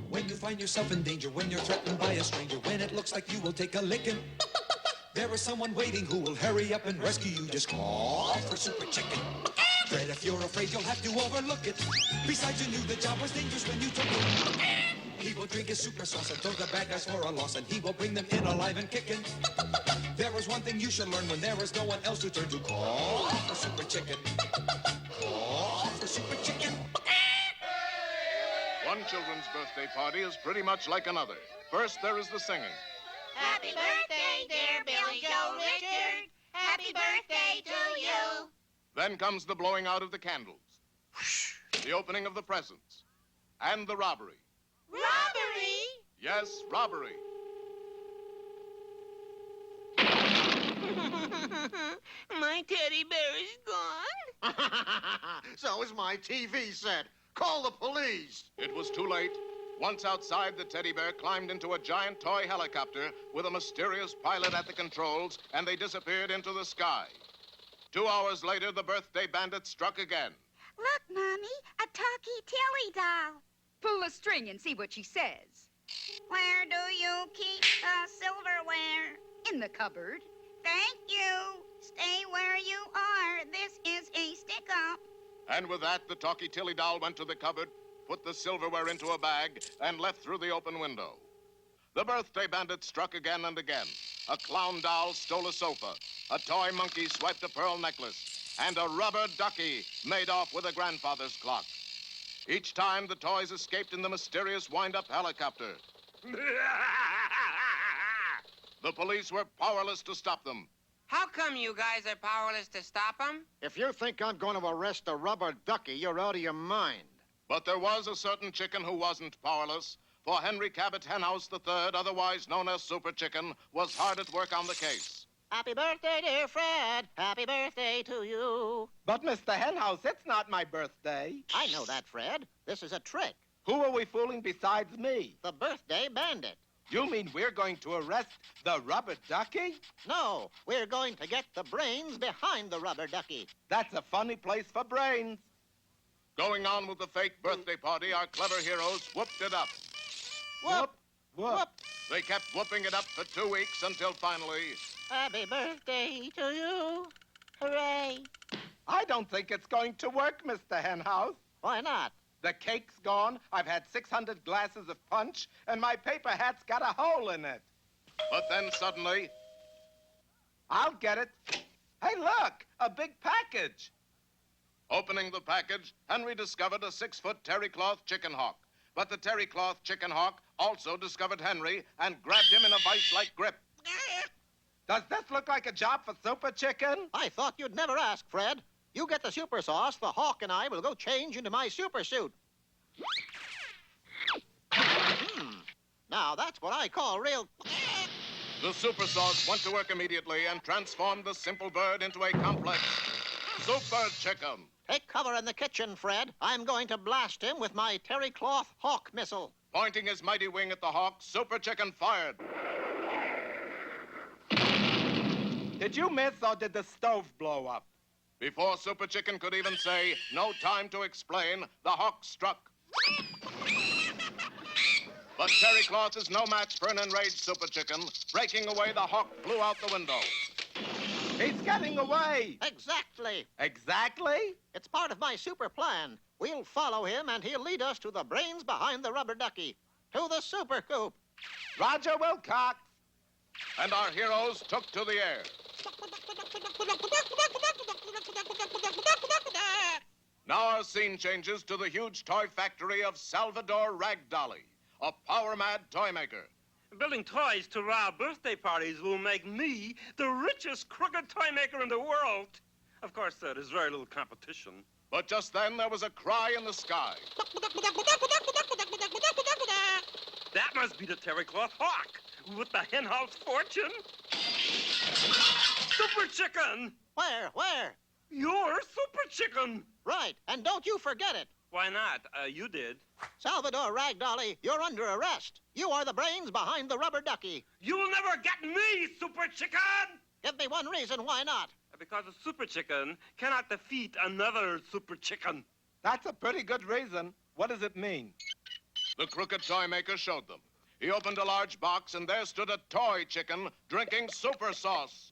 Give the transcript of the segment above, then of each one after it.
When you find yourself in danger, when you're threatened by a stranger, when it looks like you will take a licking, there is someone waiting who will hurry up and rescue you. Just call for Super Chicken. Fred, if you're afraid, you'll have to overlook it. Besides, you knew the job was dangerous when you took it. He will drink his super sauce and throw the bad guys for a loss, and he will bring them in alive and kicking. There is one thing you should learn when there is no one else to turn to. Call for Super Chicken. Call for Super Chicken. One children's birthday party is pretty much like another. First, there is the singing. Happy birthday, dear Billy Joe Richard. Happy birthday to you. Then comes the blowing out of the candles, the opening of the presents, and the robbery. Robbery? Yes, robbery. My teddy bear is gone. So is my TV set. Call the police. It was too late. Once outside, the teddy bear climbed into a giant toy helicopter with a mysterious pilot at the controls, and they disappeared into the sky. 2 hours later, the birthday bandit struck again. Look, Mommy, a talkie Tilly doll. Pull the string and see what she says. Where do you keep the silverware? In the cupboard. Thank you. Stay where you are. This is a stick-up. And with that, the talkie Tilly doll went to the cupboard, put the silverware into a bag, and left through the open window. The birthday bandit struck again and again. A clown doll stole a sofa. A toy monkey swiped a pearl necklace. And a rubber ducky made off with a grandfather's clock. Each time, the toys escaped in the mysterious wind-up helicopter. The police were powerless to stop them. How come you guys are powerless to stop them? If you think I'm going to arrest a rubber ducky, you're out of your mind. But there was a certain chicken who wasn't powerless, for Henry Cabot Henhouse III, otherwise known as Super Chicken, was hard at work on the case. Happy birthday, dear Fred. Happy birthday to you. But, Mr. Henhouse, it's not my birthday. I know that, Fred. This is a trick. Who are we fooling besides me? The birthday bandit. You mean we're going to arrest the rubber ducky? No, we're going to get the brains behind the rubber ducky. That's a funny place for brains. Going on with the fake birthday party, our clever heroes whooped it up. Whoop, Whoop. They kept whooping it up for 2 weeks until finally... Happy birthday to you. Hooray. I don't think it's going to work, Mr. Henhouse. Why not? The cake's gone, I've had 600 glasses of punch, and my paper hat's got a hole in it. But then suddenly... I'll get it. Hey, look, a big package. Opening the package, Henry discovered a 6-foot terry cloth chicken hawk. But the terry cloth chicken hawk also discovered Henry and grabbed him in a vice-like grip. Does this look like a job for Super Chicken? I thought you'd never ask, Fred. You get the super sauce, the hawk and I will go change into my super suit. Now, that's what I call real... The super sauce went to work immediately and transformed the simple bird into a complex Super Chicken. Take cover in the kitchen, Fred. I'm going to blast him with my terry cloth hawk missile. Pointing his mighty wing at the hawk, Super Chicken fired. Did you miss or did the stove blow up? Before Super Chicken could even say, "No time to explain," the hawk struck. But terry cloth is no match for an enraged Super Chicken. Breaking away, the hawk flew out the window. He's getting away. Exactly. Exactly? It's part of my super plan. We'll follow him, and he'll lead us to the brains behind the rubber ducky. To the super coop. Roger Wilcox. And our heroes took to the air. Now our scene changes to the huge toy factory of Salvador Ragdolly, a power-mad toy maker. Building toys to rob birthday parties will make me the richest crooked toy maker in the world. Of course, there's very little competition. But just then, there was a cry in the sky. That must be the terry cloth hawk with the henhouse fortune. Super Chicken! Where? You're Super Chicken! Right, and don't you forget it. Why not? You did. Salvador Ragdolly, you're under arrest. You are the brains behind the rubber ducky. You'll never get me, Super Chicken! Give me one reason why not. Because a Super Chicken cannot defeat another Super Chicken. That's a pretty good reason. What does it mean? The crooked toy maker showed them. He opened a large box, and there stood a toy chicken drinking super sauce.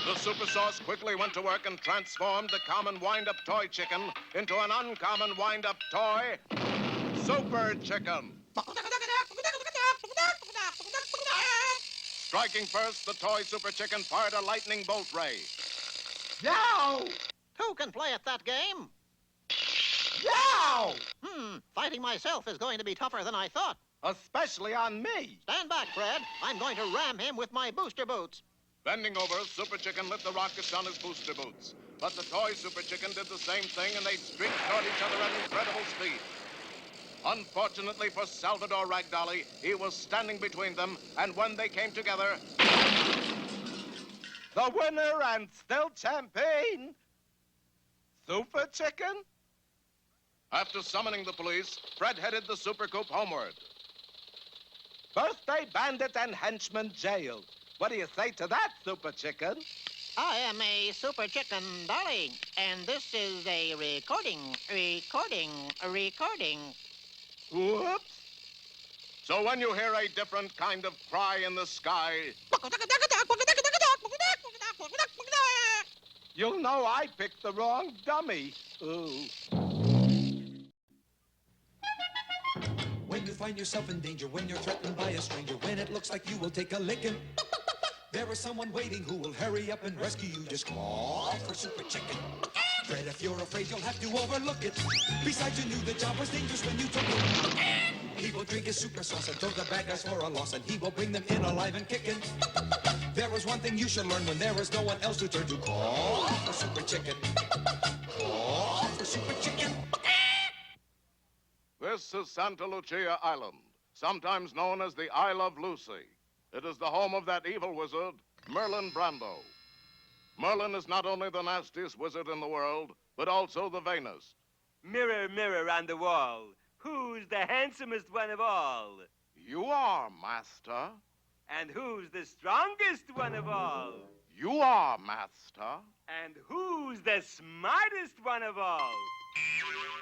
The super sauce quickly went to work and transformed the common wind-up toy chicken into an uncommon wind-up toy, Super Chicken. Striking first, the toy Super Chicken fired a lightning bolt ray. Yow! Who can play at that game? Yow! Fighting myself is going to be tougher than I thought. Especially on me. Stand back, Fred. I'm going to ram him with my booster boots. Bending over, Super Chicken lit the rockets on his booster boots. But the toy Super Chicken did the same thing, and they streaked toward each other at incredible speed. Unfortunately for Salvador Ragdolly, he was standing between them, and when they came together... The winner and still champion, Super Chicken? After summoning the police, Fred headed the Super Coop homeward. Birthday bandit and henchman jailed. What do you say to that, Super Chicken? I am a Super Chicken Dolly, and this is a recording. Whoops. So when you hear a different kind of cry in the sky, you'll know I picked the wrong dummy. Ooh. When you find yourself in danger, when you're threatened by a stranger, when it looks like you will take a licking, there is someone waiting who will hurry up and rescue you. Just call for Super Chicken. Fred, if you're afraid, you'll have to overlook it. Besides, you knew the job was dangerous when you took it. He will drink his super sauce and throw the bad guys for a loss, and he will bring them in alive and kicking. There is one thing you should learn when there is no one else to turn to. Call for Super Chicken. Call for Super Chicken. this is Santa Lucia Island, sometimes known as the Isle of Lucy. It is the home of that evil wizard, Merlin Brando. Merlin is not only the nastiest wizard in the world, but also the vainest. Mirror, mirror on the wall, who's the handsomest one of all? You are, master. And who's the strongest one of all? You are, master. And who's the smartest one of all?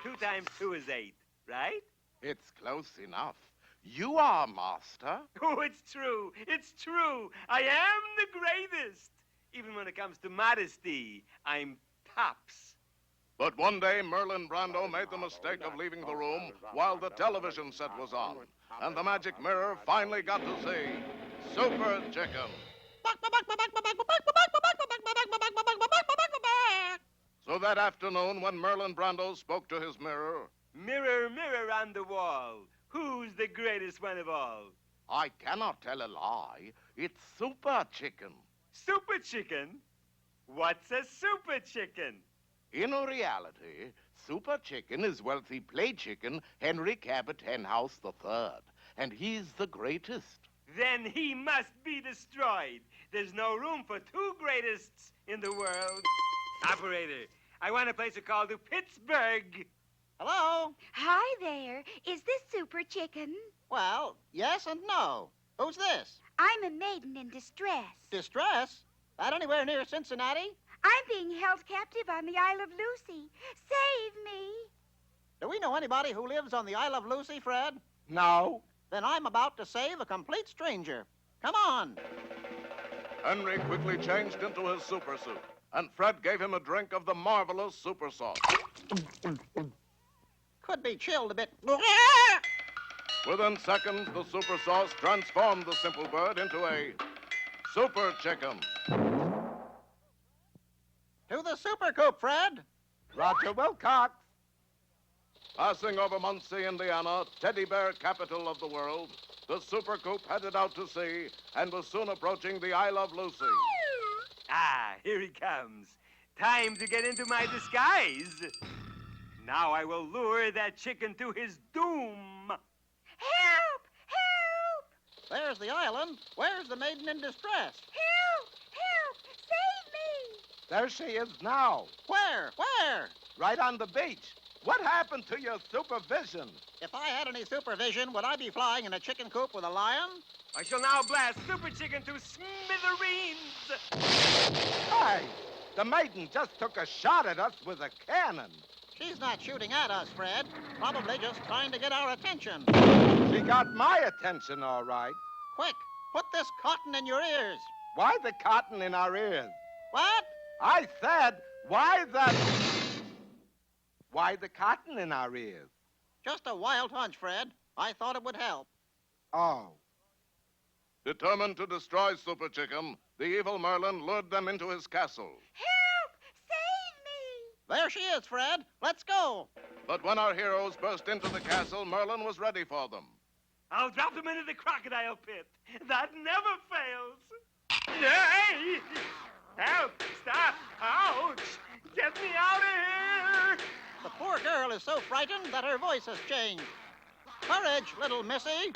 2 times 2 is 8, right? It's close enough. You are, master. Oh, it's true. It's true. I am the greatest. Even when it comes to modesty, I'm tops. But one day, Merlin Brando made the mistake of leaving the room while the television set was on. And the magic mirror finally got to see Super Chicken. So that afternoon, when Merlin Brando spoke to his mirror, Mirror, mirror on the wall, who's the greatest one of all? I cannot tell a lie. It's Super Chicken. Super Chicken? What's a Super Chicken? In reality, Super Chicken is wealthy play chicken Henry Cabot Henhouse III, and he's the greatest. Then he must be destroyed. There's no room for 2 greatests in the world. Operator, I want a place to call to Pittsburgh. Hello? Hi there. Is this Super Chicken? Well, yes and no. Who's this? I'm a maiden in distress. Distress? That anywhere near Cincinnati? I'm being held captive on the Isle of Lucy. Save me. Do we know anybody who lives on the Isle of Lucy, Fred? No. Then I'm about to save a complete stranger. Come on. Henry quickly changed into his super suit, and Fred gave him a drink of the marvelous super sauce. Could be chilled a bit. Within seconds, the super sauce transformed the simple bird into a Super Chicken. To the Super Coop, Fred. Roger Wilcox. Passing over Muncie, Indiana, teddy bear capital of the world, the Super Coop headed out to sea and was soon approaching the Isle of Lucy. Ah, here he comes. Time to get into my disguise. Now I will lure that chicken to his doom. Help! Help! There's the island. Where's the maiden in distress? Help! Help! Save me! There she is now, Where? Where? right on the beach. What happened to your supervision? If I had any supervision, would I be flying in a chicken coop with a lion? I shall now blast Super Chicken to smithereens. Hey, the maiden just took a shot at us with a cannon. She's not shooting at us, Fred. Probably just trying to get our attention. She got my attention, all right. Quick, put this cotton in your ears. Why the cotton in our ears? What? I said, why the cotton in our ears? Just a wild hunch, Fred. I thought it would help. Oh. Determined to destroy Super Chicken, the evil Merlin lured them into his castle. Help! Save me! There she is, Fred. Let's go. But when our heroes burst into the castle, Merlin was ready for them. I'll drop them into the crocodile pit. That never fails. Hey! Help! Stop! Ouch! Get me out of here! The poor girl is so frightened that her voice has changed. Courage, little missy.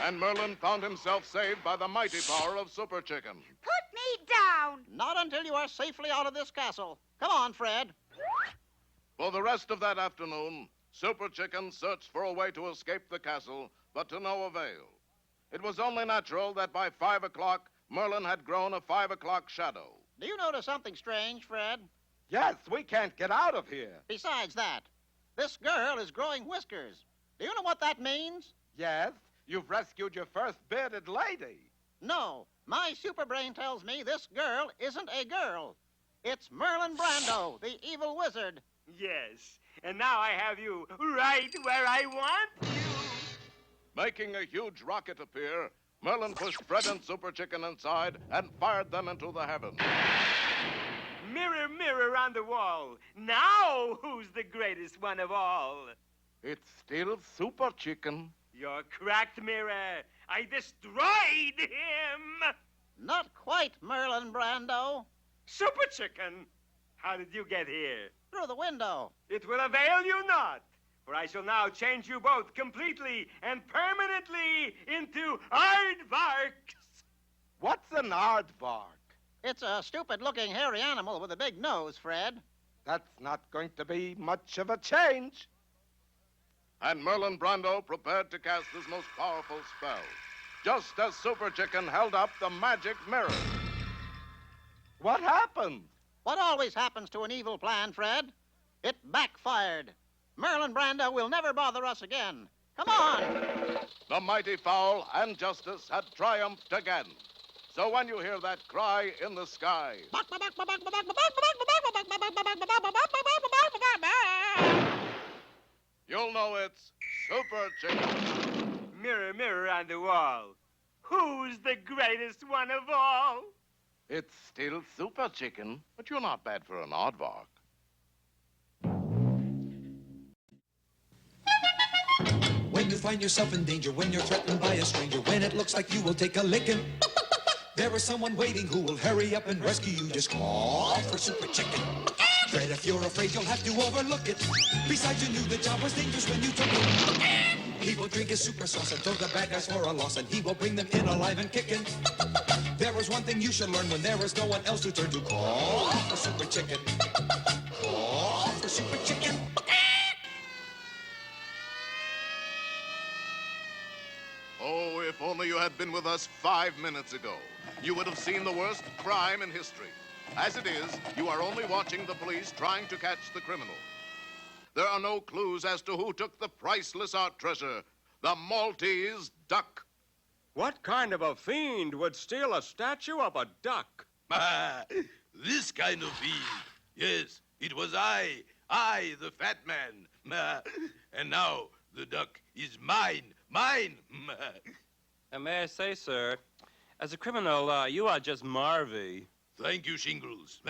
And Merlin found himself saved by the mighty power of Super Chicken. Put me down! Not until you are safely out of this castle. Come on, Fred. For the rest of that afternoon, Super Chicken searched for a way to escape the castle, but to no avail. It was only natural that by 5 o'clock, Merlin had grown a 5 o'clock shadow. Do you notice something strange, Fred? Yes, we can't get out of here. Besides that, this girl is growing whiskers. Do you know what that means? Yes, you've rescued your first bearded lady. No, my super brain tells me this girl isn't a girl. It's Merlin Brando, the evil wizard. Yes, and now I have you right where I want you. Making a huge rocket appear, Merlin pushed Fred and Super Chicken inside and fired them into the heavens. Mirror, mirror on the wall. Now who's the greatest one of all? It's still Super Chicken. You're cracked, Mirror. I destroyed him. Not quite, Merlin Brando. Super Chicken, how did you get here? Through the window. It will avail you not, for I shall now change you both completely and permanently into aardvarks. What's an aardvark? It's a stupid-looking hairy animal with a big nose, Fred. That's not going to be much of a change. And Merlin Brando prepared to cast his most powerful spell, just as Super Chicken held up the magic mirror. What happened? What always happens to an evil plan, Fred? It backfired. Merlin Brando will never bother us again. Come on! The mighty fowl and justice had triumphed again. So when you hear that cry in the sky, you'll know it's Super Chicken. Mirror, mirror on the wall. Who's the greatest one of all? It's still Super Chicken, but you're not bad for an aardvark. When you find yourself in danger, when you're threatened by a stranger, when it looks like you will take a licking, there is someone waiting who will hurry up and rescue you. Just call for Super Chicken. Fred, if you're afraid, you'll have to overlook it. Besides, you knew the job was dangerous when you took it. He will drink his super sauce and throw the bad guys for a loss, and he will bring them in alive and kicking. There is one thing you should learn when there is no one else to turn to. Call for Super Chicken. Call for Super Chicken. Oh, if only you had been with us 5 minutes ago. You would have seen the worst crime in history. As it is, you are only watching the police trying to catch the criminal. There are no clues as to who took the priceless art treasure, the Maltese duck. What kind of a fiend would steal a statue of a duck? This kind of fiend. Yes, it was I, the fat man. And now the duck is mine. May I say, sir, as a criminal, you are just Marvy. Thank you, Shingles.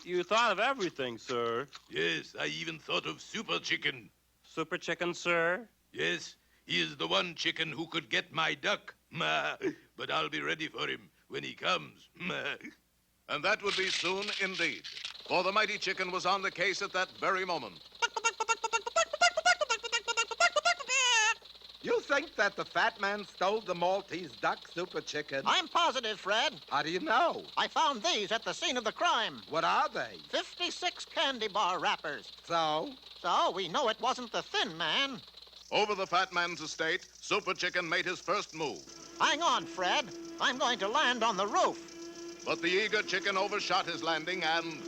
You thought of everything, sir. Yes, I even thought of Super Chicken. Super Chicken, sir? Yes, he is the one chicken who could get my duck. But I'll be ready for him when he comes. And that would be soon indeed, for the mighty chicken was on the case at that very moment. You think that the fat man stole the Maltese duck, Super Chicken? I'm positive, Fred. How do you know? I found these at the scene of the crime. What are they? 56 candy bar wrappers. So? So we know it wasn't the thin man. Over the fat man's estate, Super Chicken made his first move. Hang on, Fred. I'm going to land on the roof. But the eager chicken overshot his landing and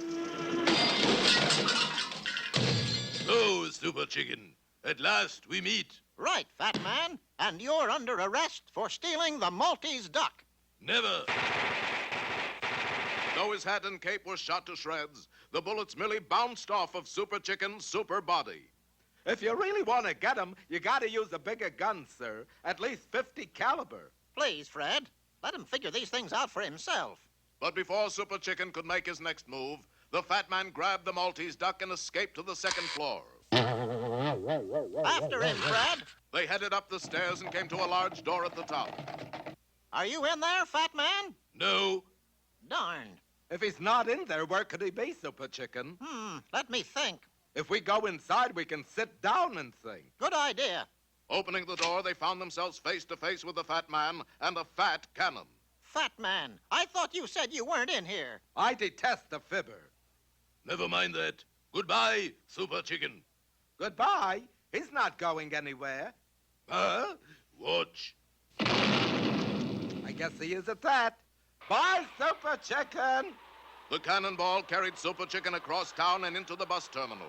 Super Chicken. At last we meet. Right, Fat Man. And you're under arrest for stealing the Maltese duck. Never. Though his hat and cape were shot to shreds, the bullets merely bounced off of Super Chicken's super body. If you really want to get him, you got to use a bigger gun, sir. At least 50 caliber. Please, Fred. Let him figure these things out for himself. But before Super Chicken could make his next move, the fat man grabbed the Maltese duck and escaped to the second floor. After him, Fred. They headed up the stairs and came to a large door at the top. Are you in there, Fat Man? No. Darn. If he's not in there, where could he be, Super Chicken? Let me think. If we go inside, we can sit down and think. Good idea. Opening the door, they found themselves face to face with the fat man and a fat cannon. Fat Man, I thought you said you weren't in here. I detest the fibber. Never mind that. Goodbye, Super Chicken. Goodbye. He's not going anywhere. Huh? Watch. I guess he is at that. Bye, Super Chicken. The cannonball carried Super Chicken across town and into the bus terminal.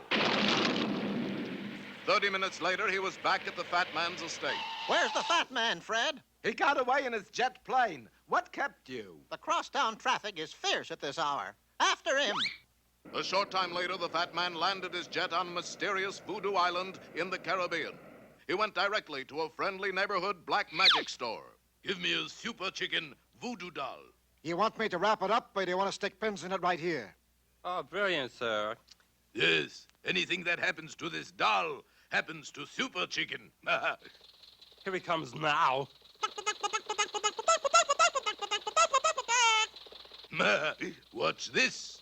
30 minutes later, he was back at the fat man's estate. Where's the Fat Man, Fred? He got away in his jet plane. What kept you? The crosstown traffic is fierce at this hour. After him. A short time later, the fat man landed his jet on mysterious Voodoo Island in the Caribbean. He went directly to a friendly neighborhood black magic store. Give me a Super Chicken voodoo doll. You want me to wrap it up, or do you want to stick pins in it right here? Oh, brilliant, sir. Yes, anything that happens to this doll happens to Super Chicken. Here he comes now. Watch this.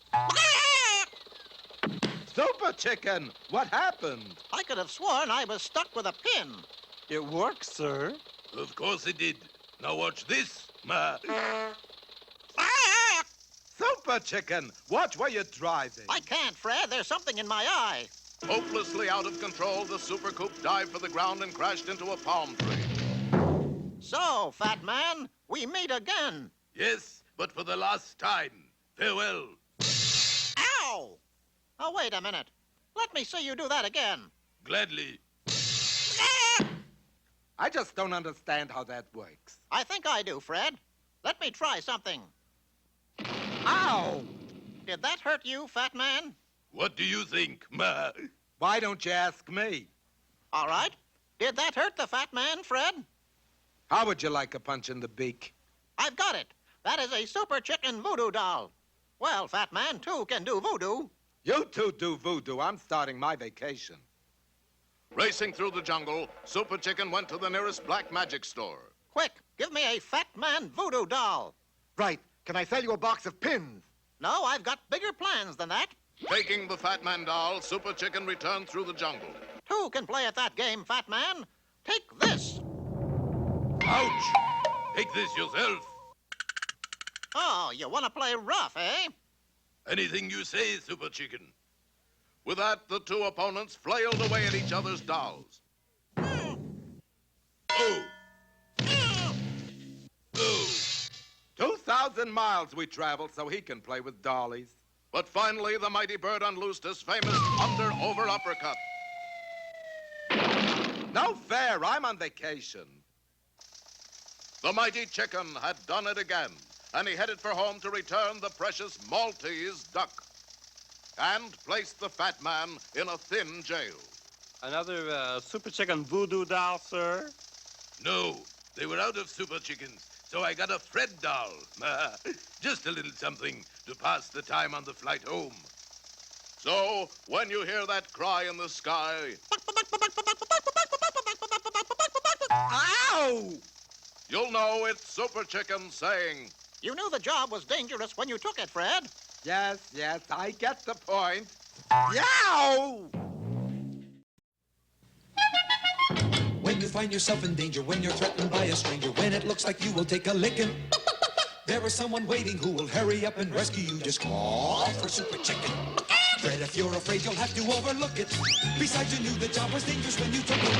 Super Chicken, what happened? I could have sworn I was stuck with a pin. It works, sir. Of course it did. Now watch this. Super Chicken, watch where you're driving. I can't, Fred. There's something in my eye. Hopelessly out of control, the super coupe dived for the ground and crashed into a palm tree. So, Fat Man, we meet again. Yes, but for the last time. Farewell. Ow! Oh, wait a minute. Let me see you do that again. Gladly. I just don't understand how that works. I think I do, Fred. Let me try something. Ow! Did that hurt you, Fat Man? What do you think? Why don't you ask me? All right. Did that hurt the Fat Man, Fred? How would you like a punch in the beak? I've got it. That is a Super Chicken voodoo doll. Well, Fat Man, too, can do voodoo. You two do voodoo. I'm starting my vacation. Racing through the jungle, Super Chicken went to the nearest black magic store. Quick, give me a Fat Man voodoo doll. Right. Can I sell you a box of pins? No, I've got bigger plans than that. Taking the Fat Man doll, Super Chicken returned through the jungle. Two can play at that game, Fat Man. Take this. Ouch! Take this yourself. Oh, you want to play rough, eh? Anything you say, Super Chicken. With that, the two opponents flailed away at each other's dolls. Oh! Oh! 2,000 miles we traveled so he can play with dollies. But finally, the mighty bird unloosed his famous under-over uppercut. No fair. I'm on vacation. The mighty chicken had done it again, and he headed for home to return the precious Maltese duck and placed the fat man in a thin jail. Another Super Chicken voodoo doll, sir? No, they were out of Super Chickens, so I got a Fred doll. Just a little something to pass the time on the flight home. So, when you hear that cry in the sky, Ow! you'll know it's Super Chicken saying, You knew the job was dangerous when you took it, Fred. Yes, I get the point. Yow! When you find yourself in danger, when you're threatened by a stranger, when it looks like you will take a licking, there is someone waiting who will hurry up and rescue you. Just call for Super Chicken. Fred, if you're afraid, you'll have to overlook it. Besides, you knew the job was dangerous when you took it.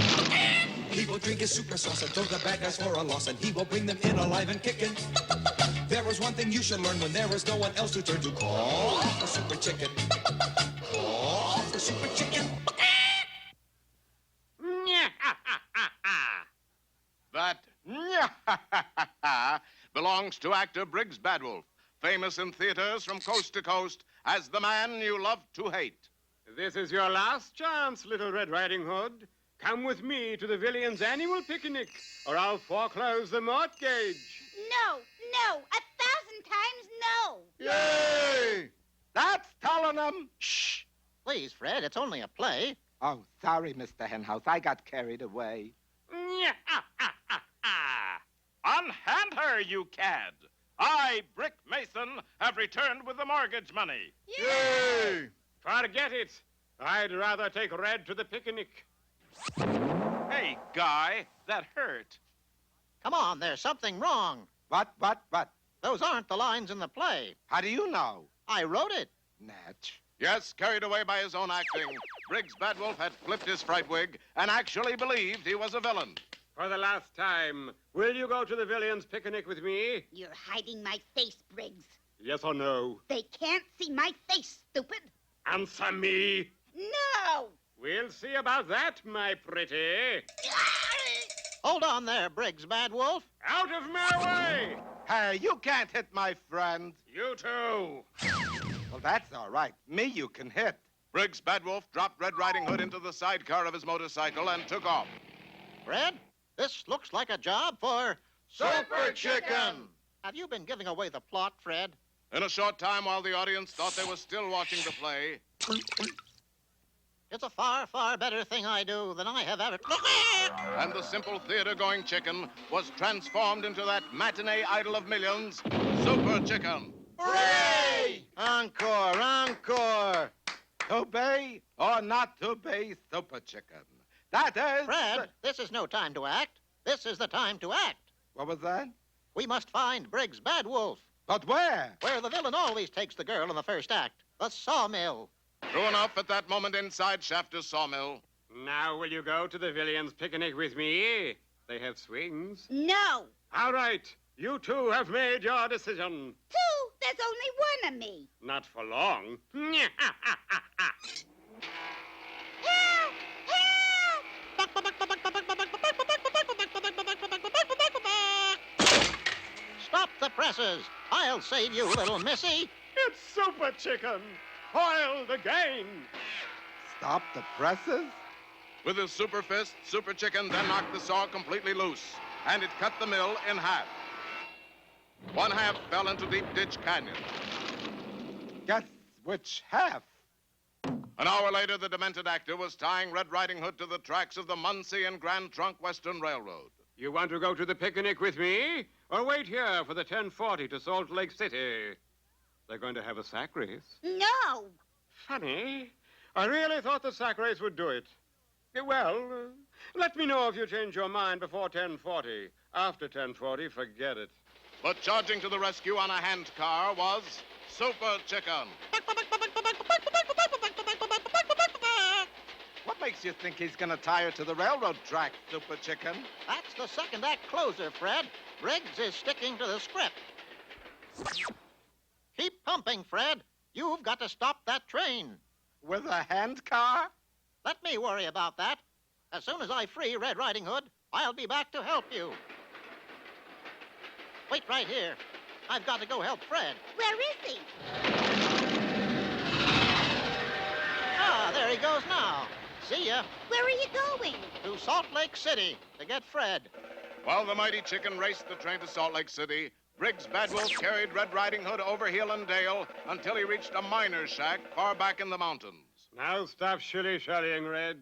He will drink his super sauce and throw the bad guys for a loss, and he will bring them in alive and kicking. There is one thing you should learn when there is no one else to turn to. Call for Super Chicken. Call for Super Chicken. thanks to actor Briggs Badwolf, famous in theaters from coast to coast as the man you love to hate. This is your last chance, Little Red Riding Hood. Come with me to the villain's annual picnic, or I'll foreclose the mortgage. No, no, 1,000 times no. Yay! That's telling them. Shh! Please, Fred, it's only a play. Oh, sorry, Mr. Henhouse. I got carried away. Unhand her, you cad. I, Brick Mason, have returned with the mortgage money. Yay! Forget it. I'd rather take Red to the picnic. Hey, guy, that hurt. Come on, there's something wrong. What? Those aren't the lines in the play. How do you know? I wrote it. Natch. Yes, carried away by his own acting, Briggs Badwolf had flipped his fright wig and actually believed he was a villain. For the last time, will you go to the villain's picnic with me? You're hiding my face, Briggs. Yes or no? They can't see my face, stupid. Answer me. No! We'll see about that, my pretty. Hold on there, Briggs Badwolf. Out of my way! Hey, you can't hit my friend. You too. Well, that's all right. Me you can hit. Briggs Badwolf dropped Red Riding Hood into the sidecar of his motorcycle and took off. Fred, this looks like a job for SuperChicken! Have you been giving away the plot, Fred? In a short time, while the audience thought they were still watching the play, It's a far, far better thing I do than I have ever... and the simple theater-going chicken was transformed into that matinee idol of millions, SuperChicken. Hooray! Encore, encore. To be or not to be SuperChicken. That is... Fred, this is no time to act. This is the time to act. What was that? We must find Briggs Badwolf, But where? where the villain always takes the girl in the first act, the sawmill. True enough, at that moment inside Shafter's sawmill, Now will you go to the villain's picnic with me? They have swings. No! All right. You two have made your decision. 2? There's only one of me. Not for long. Help! Help! Stop the presses. I'll save you, little missy. It's SuperChicken. Foiled again. Stop the presses? with his super fist, SuperChicken then knocked the saw completely loose, and it cut the mill in half. One half fell into Deep Ditch Canyon. Guess which half? An hour later, the demented actor was tying Red Riding Hood to the tracks of the Muncie and Grand Trunk Western Railroad. You want to go to the picnic with me? Or wait here for the 10:40 to Salt Lake City? They're going to have a sack race. No. Funny. I really thought the sack race would do it. Well, let me know if you change your mind before 10:40. After 10:40, forget it. But charging to the rescue on a hand car was SuperChicken. What makes you think he's going to tie her to the railroad track, SuperChicken? That's the second act closer, Fred. Briggs is sticking to the script. Keep pumping, Fred. You've got to stop that train. With a hand car? Let me worry about that. As soon as I free Red Riding Hood, I'll be back to help you. Wait right here. I've got to go help Fred. Where is he? Ah, there he goes now. See ya. Where are you going? To Salt Lake City to get Fred. While the mighty chicken raced the train to Salt Lake City, Briggs Badwolf carried Red Riding Hood over hill and dale until he reached a miner's shack far back in the mountains. Now stop shilly-shallying, Red.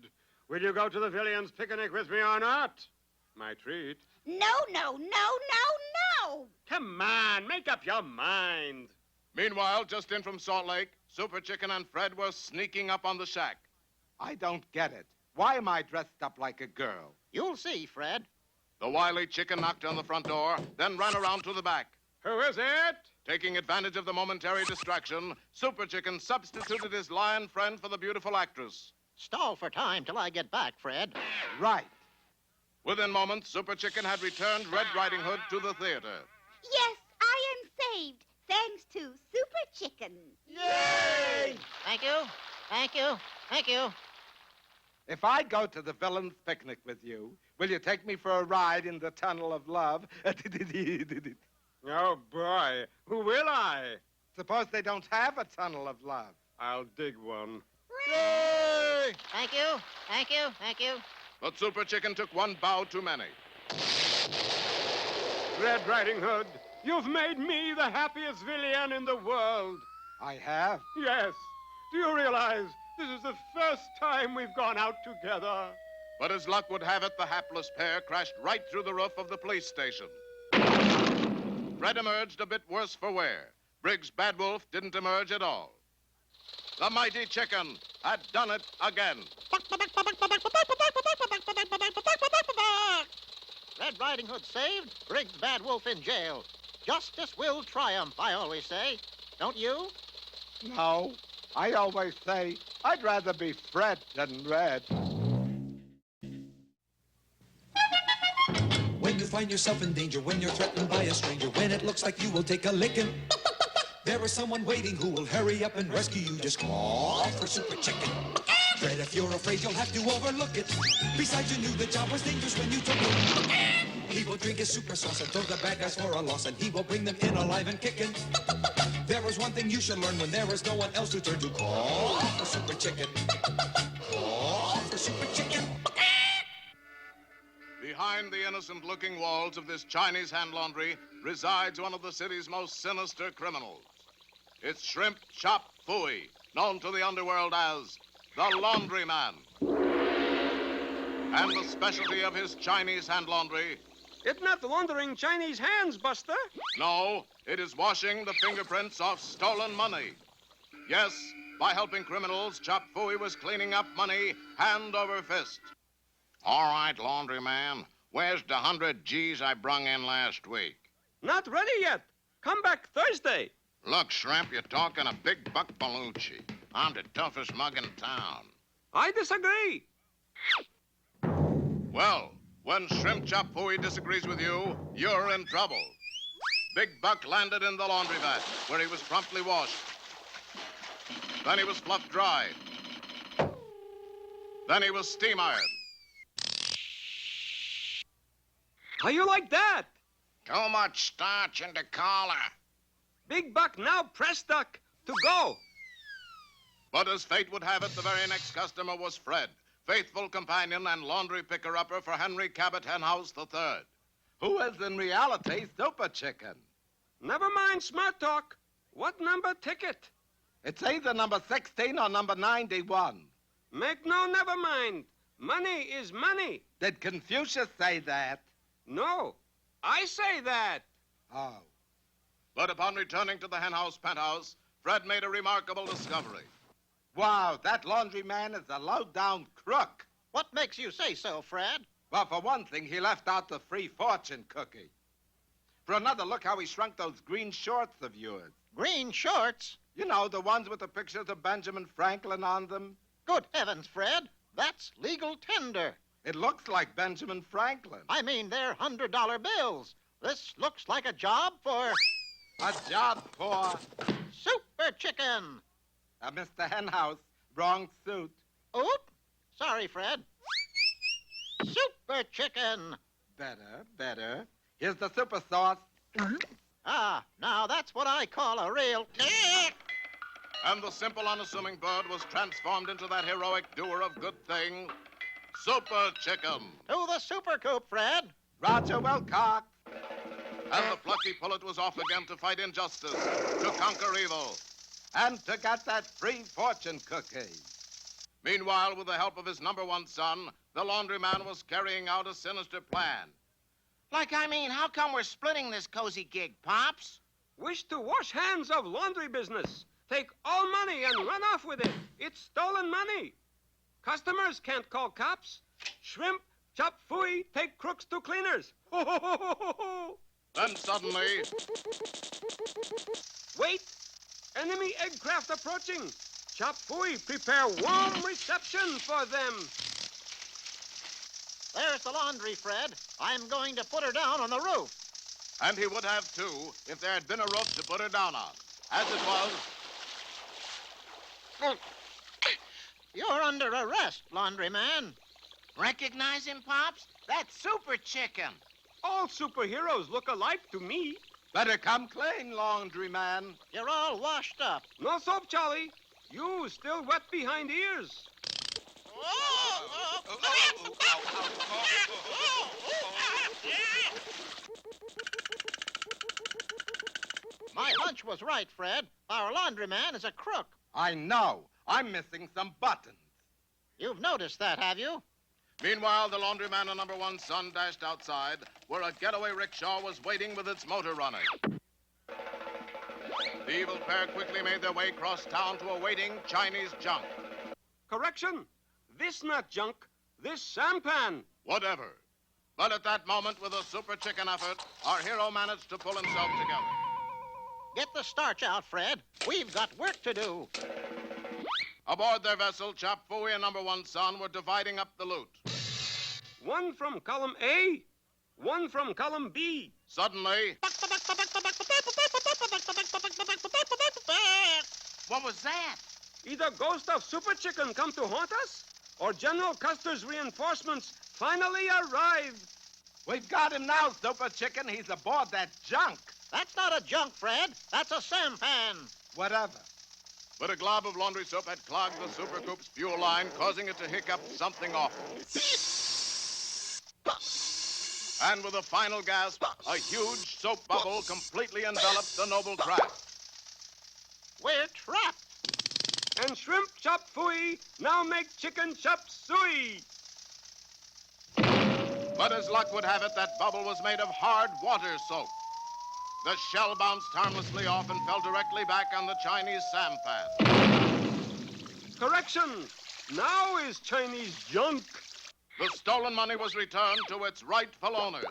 Will you go to the villain's picnic with me or not? My treat. No, no, no, no, no. Come on, make up your mind. Meanwhile, just in from Salt Lake, SuperChicken and Fred were sneaking up on the shack. I don't get it. Why am I dressed up like a girl? You'll see, Fred. The wily chicken knocked on the front door, then ran around to the back. Who is it? Taking advantage of the momentary distraction, SuperChicken substituted his lion friend for the beautiful actress. Stall for time till I get back, Fred. Right. Within moments, SuperChicken had returned Red Riding Hood to the theater. Yes, I am saved, thanks to SuperChicken. Yay! Thank you. Thank you. Thank you. If I go to the villain's picnic with you, will you take me for a ride in the tunnel of love? Oh, boy. Will I? Suppose they don't have a tunnel of love. I'll dig one. Yay! Thank you, thank you, thank you. But Super Chicken took one bow too many. Red Riding Hood, you've made me the happiest villain in the world. I have. Yes. Do you realize this is the first time we've gone out together? But as luck would have it, the hapless pair crashed right through the roof of the police station. Fred emerged a bit worse for wear. Briggs Bad Wolf didn't emerge at all. The mighty chicken had done it again. Red Riding Hood saved, Briggs Bad Wolf in jail. Justice will triumph, I always say. Don't you? No, I always say I'd rather be Fred than Red. When you find yourself in danger, when you're threatened by a stranger, when it looks like you will take a licking, there is someone waiting who will hurry up and rescue you. Just call for Super Chicken. Fred, if you're afraid, you'll have to overlook it. Besides, you knew the job was dangerous when you took it. He will drink his super sauce and throw the bad guys for a loss, and he will bring them in alive and kicking. There is one thing you should learn when there is no one else to turn to. Call for Super Chicken. Call for Super Chicken. Behind the innocent-looking walls of this Chinese hand laundry resides one of the city's most sinister criminals. It's Shrimp Chop Fooey, known to the underworld as the Laundry Man. And the specialty of his Chinese hand laundry? It's not laundering Chinese hands, Buster. No, it is washing the fingerprints off stolen money. Yes, by helping criminals, Chop Fooey was cleaning up money hand over fist. All right, laundry man. Where's the 100 G's I brung in last week? Not ready yet. Come back Thursday. Look, Shrimp, you're talking a big buck Belushi. I'm the toughest mug in town. I disagree. Well, when Shrimp Chop Fooey disagrees with you, you're in trouble. Big Buck landed in the laundry vat, where he was promptly washed. Then he was fluffed dry. Then he was steam ironed. How you like that? Too much starch in the collar. Big Buck now press duck to go. But as fate would have it, the very next customer was Fred, faithful companion and laundry picker-upper for Henry Cabot Henhouse III. Who is in reality Super Chicken. Never mind smart talk. What number ticket? It's either number 16 or number 91. Make no never mind. Money is money. Did Confucius say that? No, I say that. Oh. But upon returning to the henhouse penthouse, Fred made a remarkable discovery. Wow, that laundry man is a low-down crook. What makes you say so, Fred? Well, for one thing, he left out the free fortune cookie. For another, look how he shrunk those green shorts of yours. Green shorts? You know, the ones with the pictures of Benjamin Franklin on them. Good heavens, Fred. That's legal tender. It looks like Benjamin Franklin. I mean, they're $100 bills. This looks like a job for... A job for... Super Chicken. Mr. Henhouse, wrong suit. Oop. Sorry, Fred. Super Chicken. Better. Here's the super sauce. Ah, now that's what I call a real... And the simple, unassuming bird was transformed into that heroic doer of good thing, Super Chicken. To the super coop, Fred. Roger Wilcox. And the plucky pullet was off again to fight injustice, to conquer evil. And to get that free fortune cookie. Meanwhile, with the help of his #1 son, the laundryman was carrying out a sinister plan. How come we're splitting this cozy gig, Pops? Wish to wash hands of laundry business. Take all money and run off with it. It's stolen money. Customers can't call cops. Shrimp, Chop Fooey, take crooks to cleaners. Ho, ho, ho, ho, ho, ho. Then suddenly... Wait! Enemy eggcraft approaching. Chop Fooey, prepare warm reception for them. There's the laundry, Fred. I'm going to put her down on the roof. And he would have, too, if there had been a roof to put her down on. As it was... You're under arrest, laundryman. Recognize him, Pops? That's Super Chicken. All superheroes look alike to me. Better come clean, laundryman. You're all washed up. No soap, Charlie. You still wet behind ears. My hunch was right, Fred. Our laundryman is a crook. I know. I'm missing some buttons. You've noticed that, have you? Meanwhile, the laundryman and number one son dashed outside, where a getaway rickshaw was waiting with its motor running. The evil pair quickly made their way across town to a waiting Chinese junk. Correction. This not junk. This sampan. Whatever. But at that moment, with a super chicken effort, our hero managed to pull himself together. Get the starch out, Fred. We've got work to do. Aboard their vessel, Chap Fooey and number one son were dividing up the loot. One from column A, one from column B. Suddenly, What was that? Either ghost of Super Chicken come to haunt us, or General Custer's reinforcements finally arrived. We've got him now, Super Chicken. He's aboard that junk. That's not a junk, Fred. That's a sampan. Whatever. but a glob of laundry soap had clogged the Super Coop's fuel line, causing it to hiccup something awful. And with a final gasp, a huge soap bubble completely enveloped the noble craft. We're trapped. And shrimp chop fooey now make chicken chop suey. But as luck would have it, that bubble was made of hard water soap. The shell bounced harmlessly off and fell directly back on the Chinese sampan. Correction. Now is Chinese junk. The stolen money was returned to its rightful owners,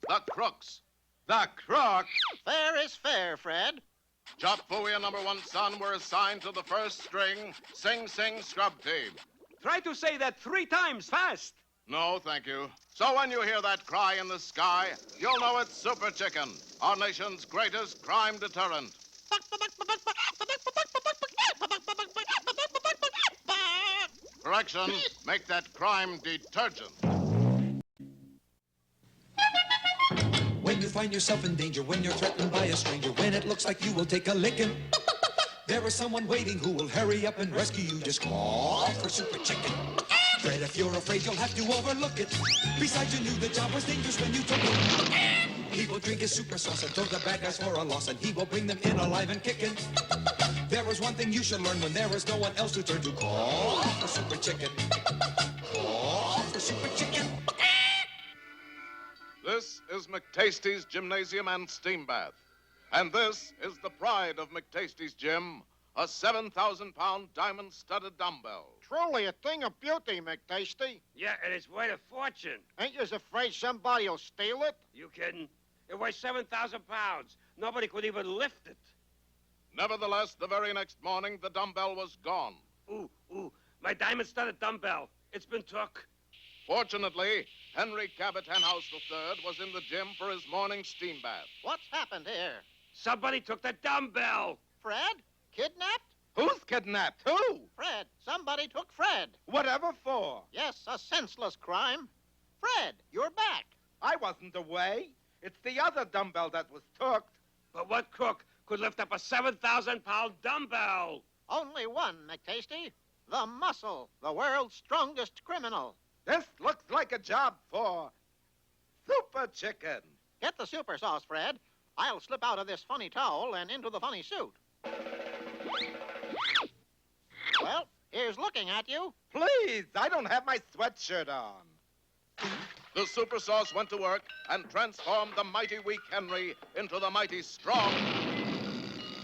the crooks. The crooks? Fair is fair, Fred. Chop Fooey and number one son were assigned to the first string Sing Sing scrub team. Try to say that 3 times fast. No, thank you. So when you hear that cry in the sky, you'll know it's Super Chicken, our nation's greatest crime deterrent. Correction, make that crime detergent. When you find yourself in danger, when you're threatened by a stranger, when it looks like you will take a licking, there is someone waiting who will hurry up and rescue you. Just call for Super Chicken. Fred, if you're afraid, you'll have to overlook it. Besides, you knew the job was dangerous when you took it. He will drink his super sauce and throw the bad guys for a loss, and he will bring them in alive and kicking. There is one thing you should learn when there is no one else to turn to. Call for Super Chicken. Call for Super Chicken. This is McTasty's Gymnasium and Steam Bath. And this is the pride of McTasty's Gym, a 7,000-pound diamond-studded dumbbell. Truly a thing of beauty, McTasty. Yeah, and it's worth a fortune. Ain't you afraid somebody will steal it? You kidding? It weighs 7,000 pounds. Nobody could even lift it. Nevertheless, the very next morning, the dumbbell was gone. Ooh, my diamond-studded dumbbell. It's been took. Fortunately, Henry Cabot Henhouse III was in the gym for his morning steam bath. What's happened here? Somebody took the dumbbell. Fred? Kidnapped? Who's kidnapped? Who? Fred. Somebody took Fred. Whatever for? Yes, a senseless crime. Fred, you're back. I wasn't away. It's the other dumbbell that was took. But what crook could lift up a 7,000-pound dumbbell? Only one, McTasty. The Muscle, the world's strongest criminal. This looks like a job for Super Chicken. Get the super sauce, Fred. I'll slip out of this funny towel and into the funny suit. Well, here's looking at you. Please, I don't have my sweatshirt on. The super sauce went to work and transformed the mighty weak Henry into the mighty strong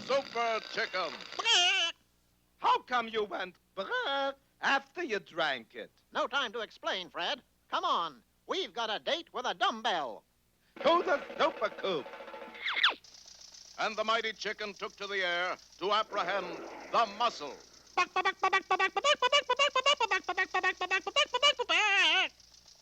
Super Chicken. How come you went brrr after you drank it? No time to explain, Fred. Come on. We've got a date with a dumbbell. To the Super Coop. And the mighty chicken took to the air to apprehend the muscle.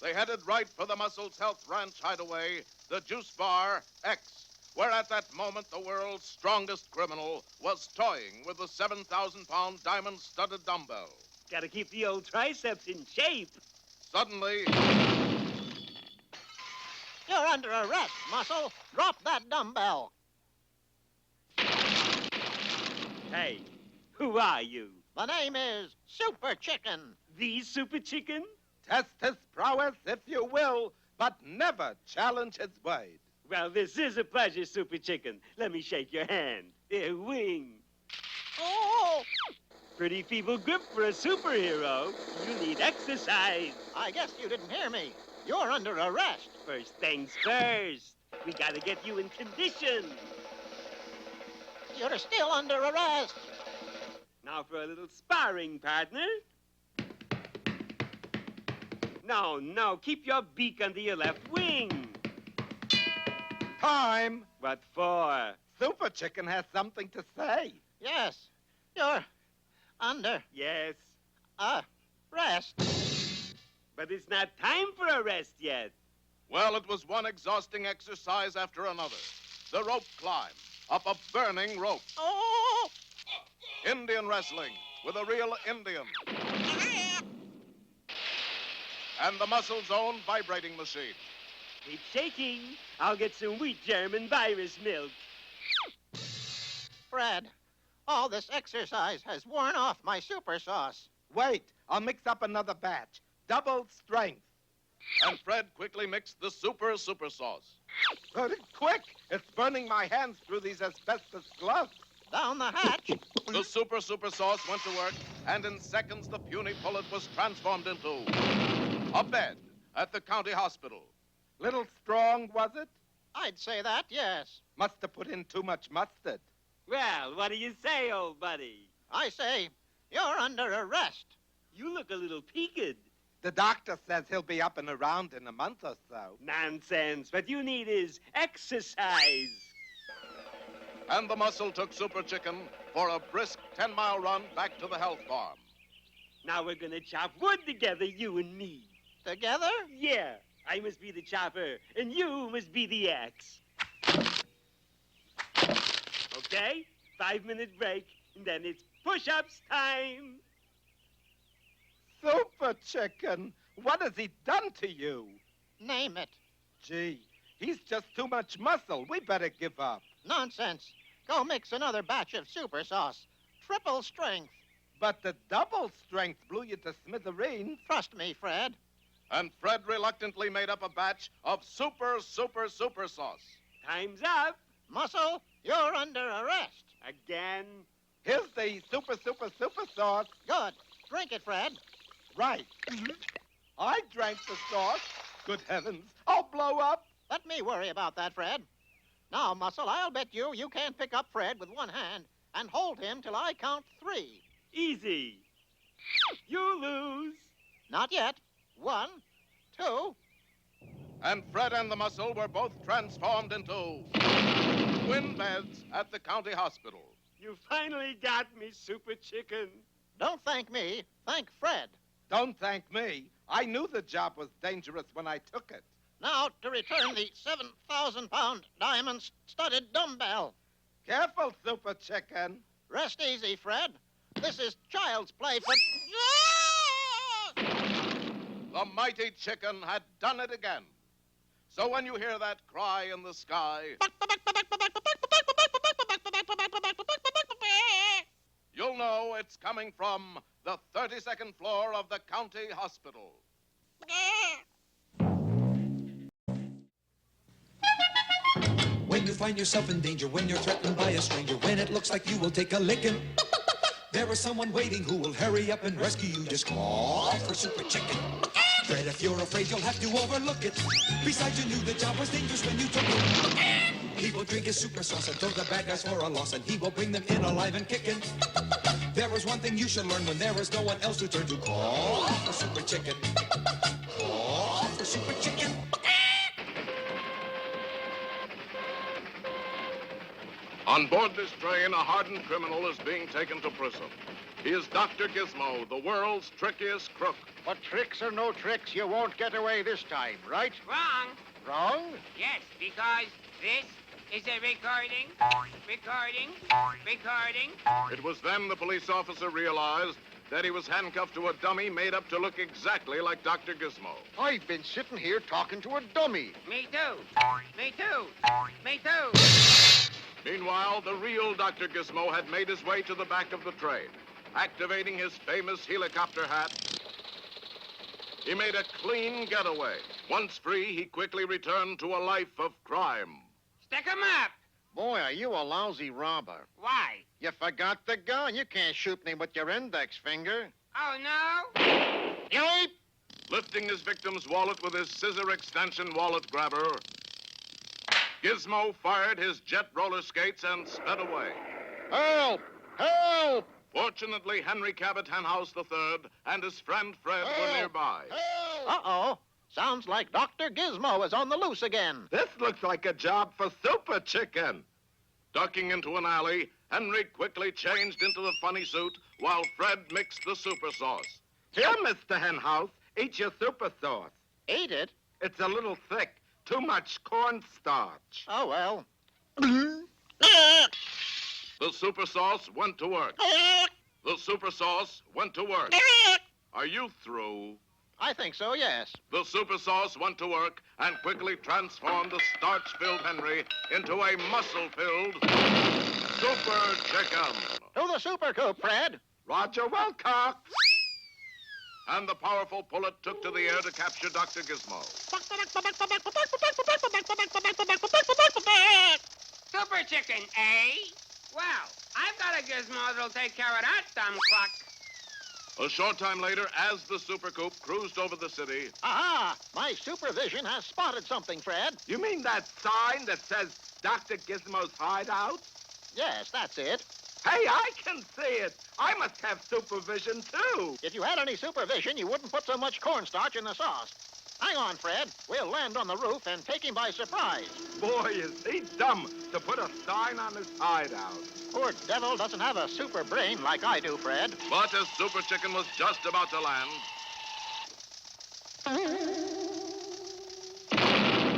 They headed right for the Muscle's Health Ranch hideaway, the Juice Bar X, where at that moment the world's strongest criminal was toying with the 7,000-pound diamond-studded dumbbell. Gotta keep the old triceps in shape. Suddenly, You're under arrest, Muscle. Drop that dumbbell. Hey, who are you? The name is SuperChicken. The Super Chicken? Test his prowess if you will, but never challenge his weight. Well, this is a pleasure, Super Chicken. Let me shake your hand. Wing. Oh! Pretty feeble grip for a superhero. You need exercise. I guess you didn't hear me. You're under arrest. First things first. We gotta get you in condition. You're still under arrest. Now for a little sparring, partner. No, keep your beak under your left wing. Time. What for? Super Chicken has something to say. Yes, you're under Yes, arrest. but it's not time for a rest yet. Well, it was one exhausting exercise after another. The rope climb, up a burning rope. Oh! Indian wrestling with a real Indian. And the muscle zone vibrating machine. Keep shaking. I'll get some wheat germ and virus milk. Fred, all this exercise has worn off my super sauce. Wait, I'll mix up another batch. Double strength. And Fred quickly mixed the super sauce. Put it quick. It's burning my hands through these asbestos gloves. Down the hatch. The super sauce went to work, and in seconds the puny pullet was transformed into a bed at the county hospital. Little strong, was it? I'd say that, yes. Must have put in too much mustard. Well, what do you say, old buddy? I say, you're under arrest. You look a little peaked. The doctor says he'll be up and around in a month or so. Nonsense. What you need is exercise. And the muscle took Super Chicken for a brisk 10-mile run back to the health farm. Now we're gonna chop wood together, you and me. Together? Yeah, I must be the chopper, and you must be the axe. Okay? 5-minute break, and then it's push-ups time. Super Chicken, what has he done to you? Name it. Gee, he's just too much muscle. We better give up. Nonsense. Go mix another batch of super sauce. Triple strength. But the double strength blew you to smithereens. Trust me, Fred. And Fred reluctantly made up a batch of super sauce. Time's up. Muscle, you're under arrest. Again. Here's the super sauce. Good. Drink it, Fred. Right. I drank the sauce. Good heavens, I'll blow up. Let me worry about that, Fred. Now, Muscle, I'll bet you can't pick up Fred with one hand and hold him till I count 3. Easy. You lose. Not yet. 1, 2. And Fred and the muscle were both transformed into twin beds at the county hospital. You finally got me, Super Chicken. Don't thank me. Thank Fred. Don't thank me. I knew the job was dangerous when I took it. Now to return the 7,000-pound diamond-studded dumbbell. Careful, Super Chicken. Rest easy, Fred. This is child's play for... The mighty chicken had done it again. So when you hear that cry in the sky, you'll know it's coming from the 32nd floor of the county hospital. When you find yourself in danger, when you're threatened by a stranger, when it looks like you will take a licking, there is someone waiting who will hurry up and rescue you. Just call for Super Chicken. Fred, if you're afraid, you'll have to overlook it. Besides, you knew the job was dangerous when you took it. He will drink his super sauce and throw the bad guys for a loss, and he will bring them in alive and kicking. There is one thing you should learn when there is no one else to turn to. Call for Super Chicken. Call for Super Chicken. On board this train, a hardened criminal is being taken to prison. He is Dr. Gizmo, the world's trickiest crook. But tricks or no tricks, you won't get away this time, right? Wrong. Wrong? Yes, because this is a recording. It was then the police officer realized that he was handcuffed to a dummy made up to look exactly like Dr. Gizmo. I've been sitting here talking to a dummy. Me too. Meanwhile, the real Dr. Gizmo had made his way to the back of the train. Activating his famous helicopter hat, he made a clean getaway. Once free, he quickly returned to a life of crime. Stick 'em up. Boy, are you a lousy robber. Why? You forgot the gun. You can't shoot me with your index finger. Oh, no? Yeep! Lifting his victim's wallet with his scissor extension wallet grabber, Gizmo fired his jet roller skates and sped away. Help! Help! Fortunately, Henry Cabot Henhouse III and his friend Fred were nearby. Uh-oh. Sounds like Dr. Gizmo is on the loose again. This looks like a job for Super Chicken. Ducking into an alley, Henry quickly changed into the funny suit while Fred mixed the super sauce. Here, Mr. Henhouse, eat your super sauce. Ate it? It's a little thick. Too much cornstarch. Oh, well. The super sauce went to work. The super sauce went to work. Are you through? I think so, yes. The super sauce went to work and quickly transformed the starch-filled Henry into a muscle-filled Super Chicken. To the super coop, Fred. Roger Wilcox. And the powerful pullet took to the air to capture Dr. Gizmo. Super Chicken, eh? Well, I've got a gizmo that'll take care of that dumb cluck. A short time later, as the Super Coop cruised over the city, Aha! My supervision has spotted something, Fred. You mean that sign that says Dr. Gizmo's hideout? Yes, that's it. Hey, I can see it. I must have supervision, too. If you had any supervision, you wouldn't put so much cornstarch in the sauce. Hang on, Fred. We'll land on the roof and take him by surprise. Boy, is he dumb to put a sign on his hideout. Poor devil doesn't have a super brain like I do, Fred. but as Super Chicken was just about to land,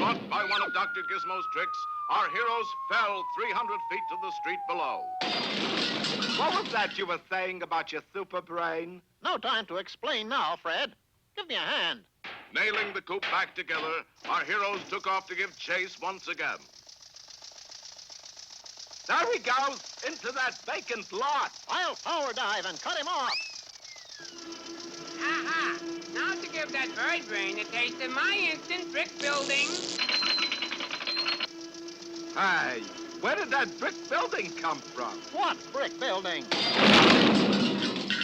caught by one of Dr. Gizmo's tricks, our heroes fell 300 feet to the street below. What was that you were saying about your super brain? No time to explain now, Fred. Give me a hand. Nailing the coop back together, our heroes took off to give chase once again. There he goes, into that vacant lot. I'll power dive and cut him off. Aha! Now to give that bird brain a taste of my instant brick building. Hey, where did that brick building come from? What brick building?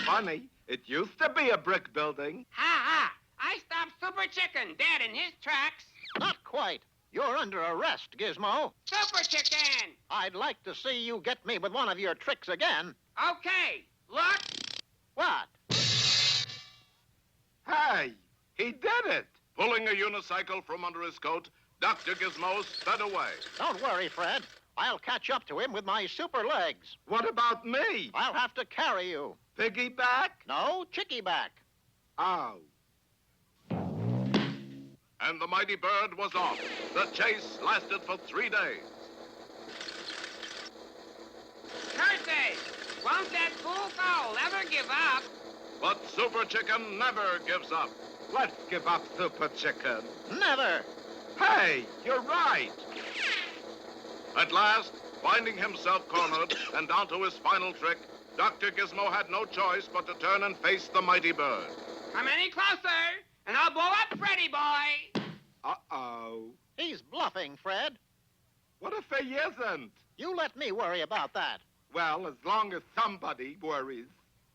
Funny, it used to be a brick building. Ha! I stopped Super Chicken dead in his tracks. Not quite. You're under arrest, Gizmo. Super Chicken! I'd like to see you get me with one of your tricks again. Okay, look. What? Hey, he did it. Pulling a unicycle from under his coat, Dr. Gizmo sped away. Don't worry, Fred. I'll catch up to him with my super legs. What about me? I'll have to carry you. Piggyback? No, chickie-back. Oh. And the mighty bird was off. The chase lasted for 3 days. Curses! Won't that fool fowl ever give up? But Super Chicken never gives up. Let's give up Super Chicken. Never. Hey, you're right. At last, finding himself cornered and down to his final trick, Dr. Gizmo had no choice but to turn and face the mighty bird. Come any closer, and I'll blow up Freddy Boy. Uh-oh. He's bluffing, Fred. What if he isn't? You let me worry about that. Well, as long as somebody worries.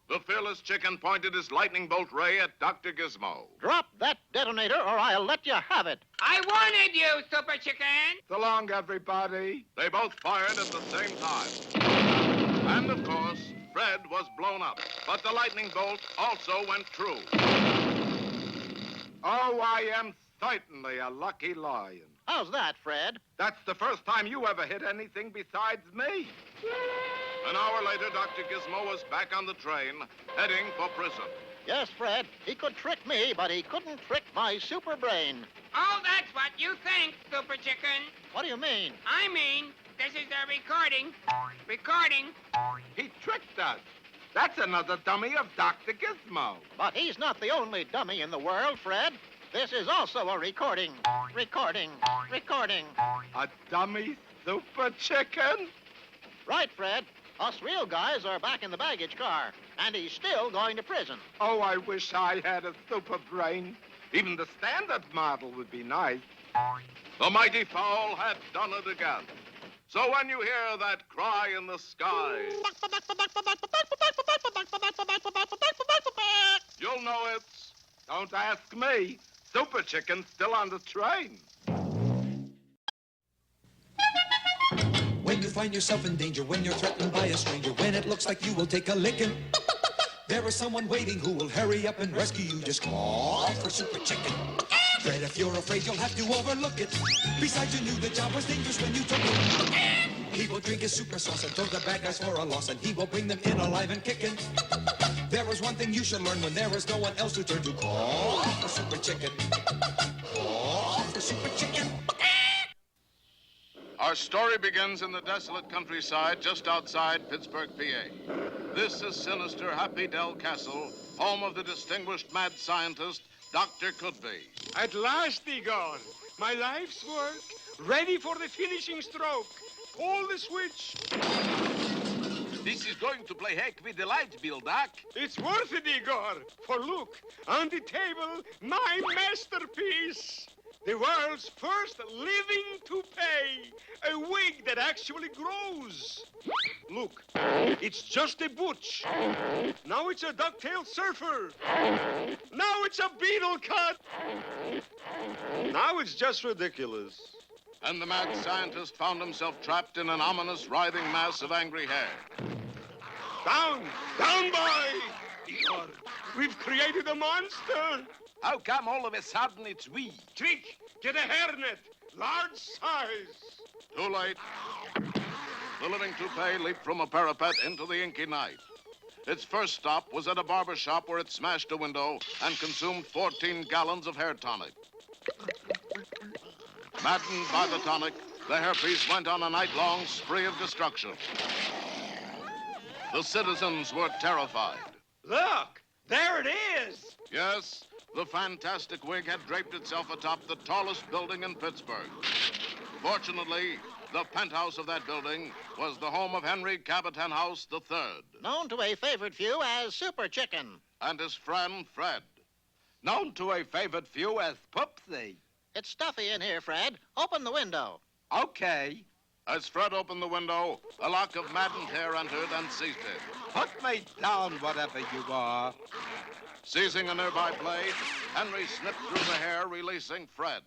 The fearless chicken pointed his lightning bolt ray at Dr. Gizmo. Drop that detonator or I'll let you have it. I wanted you, Super Chicken. So long, everybody. They both fired at the same time. And of course, Fred was blown up. But the lightning bolt also went true. Oh, I am certainly a lucky lion. How's that, Fred? That's the first time you ever hit anything besides me. An hour later, Dr. Gizmo was back on the train, heading for prison. Yes, Fred. He could trick me, but he couldn't trick my super brain. Oh, that's what you think, Super Chicken. What do you mean? I mean, this is a recording. Recording. He tricked us. That's another dummy of Dr. Gizmo. But he's not the only dummy in the world, Fred. This is also a recording. Recording. Recording. A dummy Super Chicken? Right, Fred. Us real guys are back in the baggage car, and he's still going to prison. Oh, I wish I had a super brain. Even the standard model would be nice. The mighty fowl had done it again. So when you hear that cry in the sky, you'll know it's... Don't ask me. Super Chicken's still on the train. When you find yourself in danger, when you're threatened by a stranger, when it looks like you will take a licking, there is someone waiting who will hurry up and rescue you. Just call for Super Chicken. Fred, if you're afraid, you'll have to overlook it. Besides, you knew the job was dangerous when you took it. He will drink his super sauce and throw the bad guys for a loss, and he will bring them in alive and kicking. There is one thing you should learn when there is no one else to turn to. Call for Super Chicken. Call for Super Chicken. Our story begins in the desolate countryside just outside Pittsburgh, PA. This is sinister Happy Dell Castle, home of the distinguished mad scientist, Dr. Coodby. At last, Igor. My life's work, ready for the finishing stroke. Pull the switch. This is going to play heck with the light bill, Doc. It's worth it, Igor. For look, on the table, my masterpiece. The world's first living toupee. A wig that actually grows. Look, it's just a butch. Now it's a ducktail surfer. Now it's a beetle cut. Now it's just ridiculous. And the mad scientist found himself trapped in an ominous writhing mass of angry hair. Down, down, boy! Igor, we've created a monster. How come all of a sudden it's we? Trick, get a hairnet, large size. Too late. The living toupee leaped from a parapet into the inky night. Its first stop was at a barber shop where it smashed a window and consumed 14 gallons of hair tonic. Maddened by the tonic, the hairpiece went on a night-long spree of destruction. The citizens were terrified. Look, there it is. Yes, the fantastic wig had draped itself atop the tallest building in Pittsburgh. Fortunately, the penthouse of that building was the home of Henry Cabot Henhouse III. Known to a favored few as Super Chicken. And his friend, Fred. Known to a favored few as Poopsie. It's stuffy in here, Fred. Open the window. Okay. As Fred opened the window, a lock of maddened hair entered and seized him. Put me down, whatever you are. Seizing a nearby blade, Henry snipped through the hair, releasing Fred.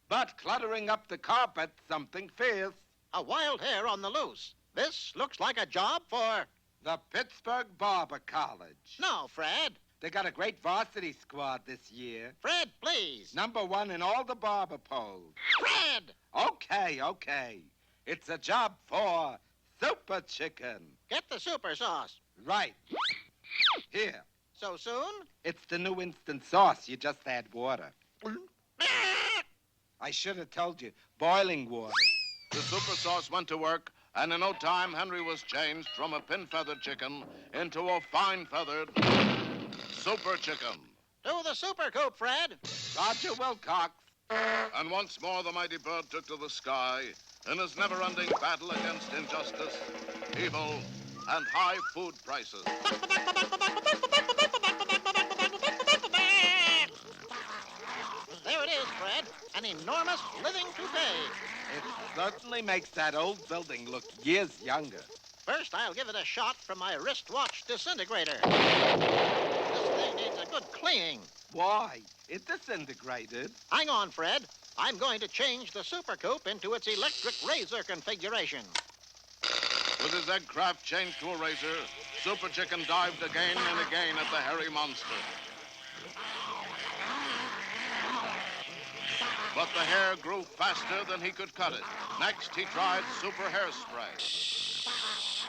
But cluttering up the carpet, something fierce. A wild hair on the loose. This looks like a job for... The Pittsburgh Barber College. No, Fred. They got a great varsity squad this year. Fred, please. #1 in all the barber polls. Fred! Okay. It's a job for Super Chicken. Get the super sauce. Right. Here. So soon? It's the new instant sauce. You just add water. I should have told you. Boiling water. The super sauce went to work, and in no time, Henry was changed from a pin-feathered chicken into a fine-feathered Super Chicken. To the super coop, Fred. Roger Wilcox. And once more, the mighty bird took to the sky in his never-ending battle against injustice, evil, and high food prices. There it is, Fred. An enormous living toupee. It certainly makes that old building look years younger. First, I'll give it a shot from my wristwatch disintegrator. This thing needs a good cleaning. Why? It disintegrated. Hang on, Fred. I'm going to change the super coop into its electric razor configuration. With his egg craft changed to a razor, Super Chicken dived again and again at the hairy monster. But the hair grew faster than he could cut it. Next, he tried super hairspray.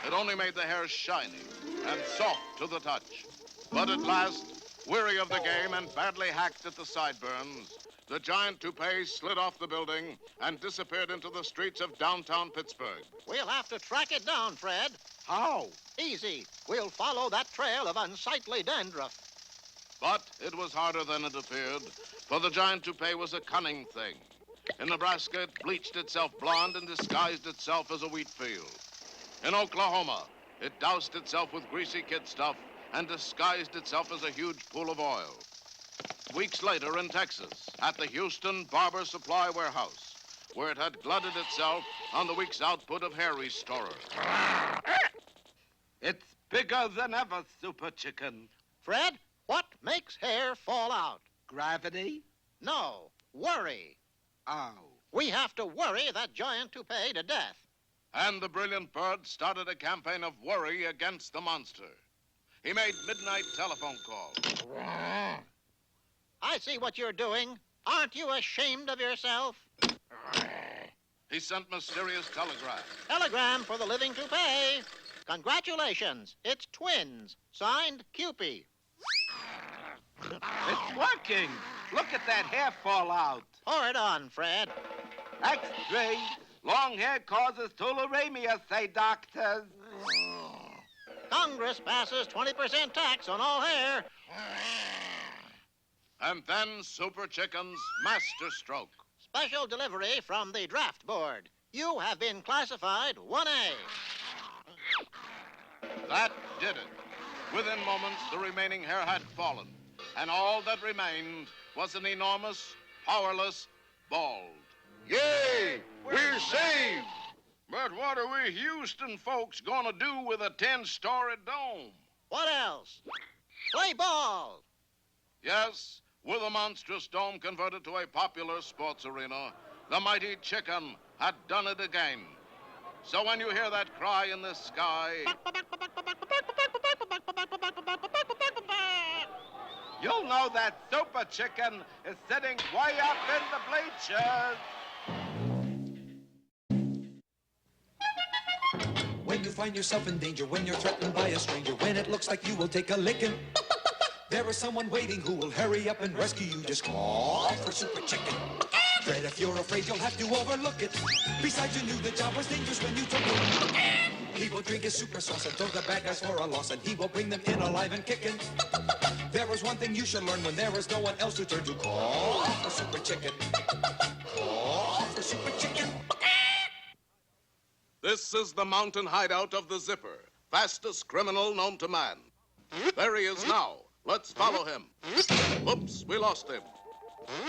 It only made the hair shiny and soft to the touch. But at last, weary of the game and badly hacked at the sideburns, the giant toupee slid off the building and disappeared into the streets of downtown Pittsburgh. We'll have to track it down, Fred. How? Easy. We'll follow that trail of unsightly dandruff. But it was harder than it appeared, for the giant toupee was a cunning thing. In Nebraska, it bleached itself blonde and disguised itself as a wheat field. In Oklahoma, it doused itself with greasy kid stuff and disguised itself as a huge pool of oil. Weeks later in Texas, at the Houston Barber Supply Warehouse, where it had glutted itself on the week's output of hair restorer. It's bigger than ever, Super Chicken. Fred, what makes hair fall out? Gravity? No, worry. Oh. We have to worry that giant toupee to death. And the brilliant bird started a campaign of worry against the monster. He made midnight telephone calls. I see what you're doing. Aren't you ashamed of yourself? He sent mysterious telegrams. Telegram for the living toupee. Congratulations, it's twins. Signed, Cupie. It's working. Look at that hair fall out. Pour it on, Fred. X-ray. Long hair causes tularemia, say doctors. Congress passes 20% tax on all hair. And then Super Chicken's masterstroke. Special delivery from the draft board. You have been classified 1A. That did it. Within moments, the remaining hair had fallen, and all that remained was an enormous, powerless bald. Yay! We're saved! But what are we Houston folks gonna do with a 10-story dome? What else? Play ball. Yes, with a monstrous dome converted to a popular sports arena, the mighty Chicken had done it again. So when you hear that cry in the sky, you'll know that Super Chicken is sitting way up in the bleachers. When you find yourself in danger, when you're threatened by a stranger, when it looks like you will take a licking, there is someone waiting who will hurry up and rescue you. Just call for Super Chicken. Fred, if you're afraid, you'll have to overlook it. Besides, you knew the job was dangerous when you took it. He will drink his super sauce and throw the bad guys for a loss, and he will bring them in alive and kicking. There is one thing you should learn when there is no one else to turn to. Call for Super Chicken. Call for Super Chicken. this is the mountain hideout of the Zipper, fastest criminal known to man. There he is now. Let's follow him. Oops, we lost him.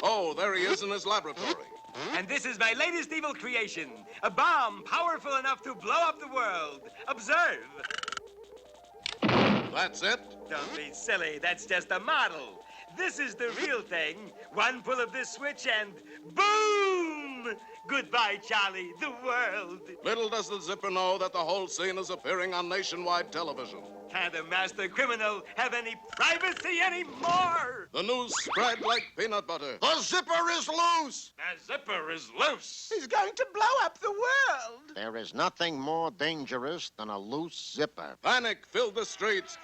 Oh, there he is in his laboratory. And this is my latest evil creation, a bomb powerful enough to blow up the world. Observe. That's it? Don't be silly, that's just a model. This is the real thing. One pull of this switch and boom! Goodbye, Charlie, the world. Little does the Zipper know that the whole scene is appearing on nationwide television. Can't a master criminal have any privacy anymore? The news spread like peanut butter. The Zipper is loose! The Zipper is loose. He's going to blow up the world! There is nothing more dangerous than a loose zipper. Panic filled the streets.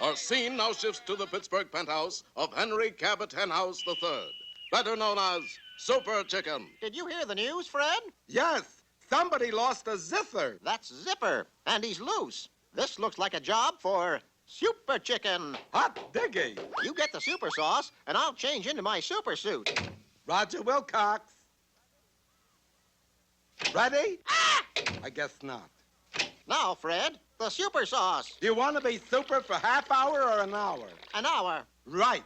Our scene now shifts to the Pittsburgh penthouse of Henry Cabot Henhouse III, better known as Super Chicken. Did you hear the news, Fred? Yes, somebody lost a zipper. That's Zipper, and he's loose. This looks like a job for Super Chicken. Hot digging. You get the super sauce, and I'll change into my super suit. Roger Wilcox. Ready? Ah! I guess not. Now, Fred, the super sauce. Do you want to be super for half hour or an hour? An hour. Right.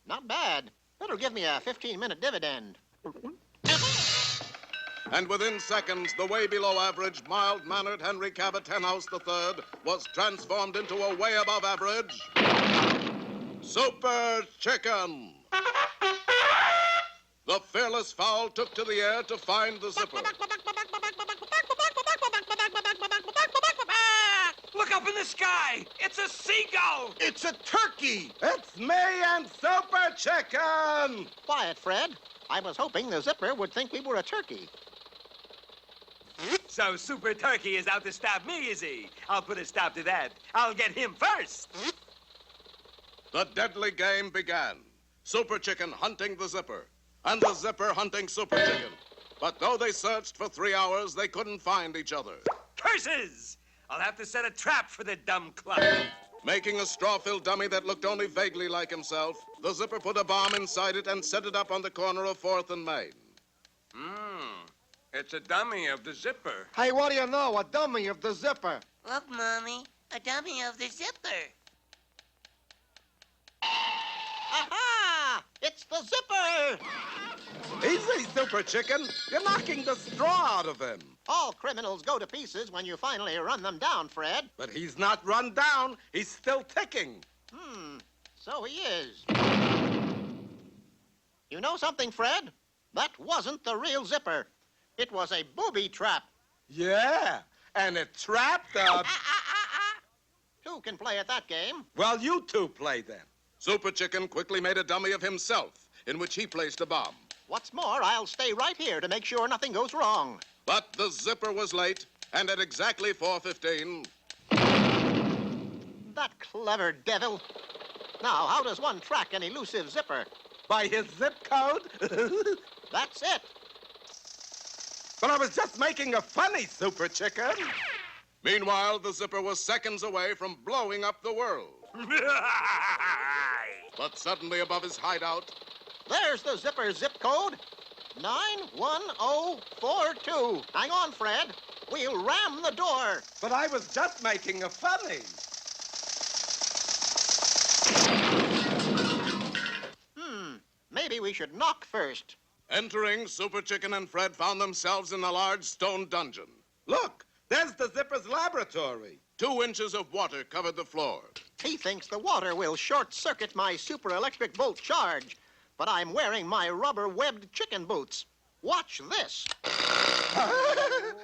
Not bad. That'll give me a 15-minute dividend. And within seconds, the way below average, mild-mannered Henry Cabot Henhouse III was transformed into a way above average Super Chicken. The fearless fowl took to the air to find the Zipper. Look up in the sky! It's a seagull! It's a turkey! It's me and Super Chicken! Quiet, Fred. I was hoping the Zipper would think we were a turkey. So Super Turkey is out to stop me, is he? I'll put a stop to that. I'll get him first. The deadly game began. Super Chicken hunting the Zipper, and the Zipper hunting Super Chicken. But though they searched for 3 hours, they couldn't find each other. Curses! I'll have to set a trap for the dumb club. Making a straw-filled dummy that looked only vaguely like himself, the Zipper put a bomb inside it and set it up on the corner of 4th and Main. It's a dummy of the zipper. Hey, what do you know? A dummy of the zipper. Look, Mommy, a dummy of the zipper. Aha! It's the zipper! Easy, Super Chicken. You're knocking the straw out of him. All criminals go to pieces when you finally run them down, Fred. But he's not run down. He's still ticking. So he is. You know something, Fred? That wasn't the real zipper. It was a booby trap. Yeah, and it trapped us. Who can play at that game? Well, you two play then. Super Chicken quickly made a dummy of himself, in which he placed a bomb. What's more, I'll stay right here to make sure nothing goes wrong. But the zipper was late, and at exactly 4:15... That clever devil. Now, how does one track an elusive zipper? By his zip code? That's it. But I was just making a funny, Super Chicken. Meanwhile, the zipper was seconds away from blowing up the world. But suddenly above his hideout... There's the zipper zip code. 91042. Hang on, Fred. We'll ram the door. But I was just making a funny. Maybe we should knock first. Entering, Super Chicken and Fred found themselves in a large stone dungeon. Look, there's the zipper's laboratory. 2 inches of water covered the floor. He thinks the water will short-circuit my super electric volt charge, but I'm wearing my rubber-webbed chicken boots. Watch this.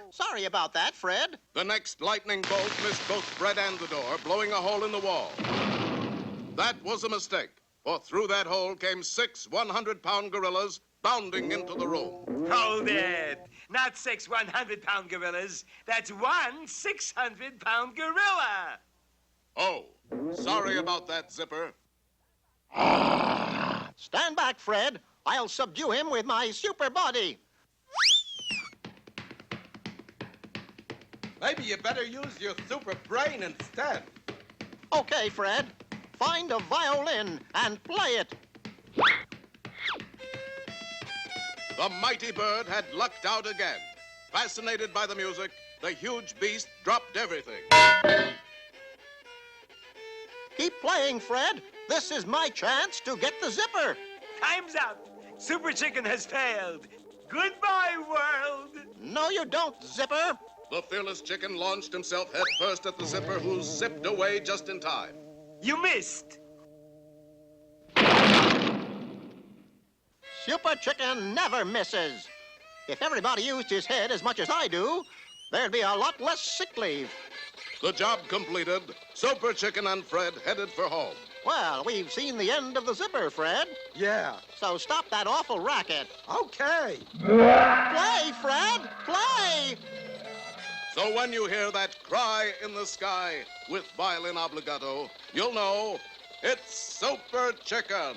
Sorry about that, Fred. The next lightning bolt missed both Fred and the door, blowing a hole in the wall. That was a mistake, for through that hole came 6 100-pound gorillas bounding into the room. Hold it. Not 6 100-pound gorillas. That's 1 600-pound gorilla. Oh, sorry about that, Zipper. Stand back, Fred. I'll subdue him with my super body. Maybe you better use your super brain instead. Okay, Fred. Find a violin and play it. The mighty bird had lucked out again. Fascinated by the music, the huge beast dropped everything. Keep playing, Fred. This is my chance to get the zipper. Time's up. Super Chicken has failed. Goodbye, world. No, you don't, Zipper. The fearless chicken launched himself headfirst at the zipper, who zipped away just in time. You missed. Super Chicken never misses. If everybody used his head as much as I do, there'd be a lot less sick leave. The job completed, Super Chicken and Fred headed for home. Well, we've seen the end of the zipper, Fred. Yeah. So stop that awful racket. Okay. Play, Fred, play! So when you hear that cry in the sky with violin obligato, you'll know it's Super Chicken.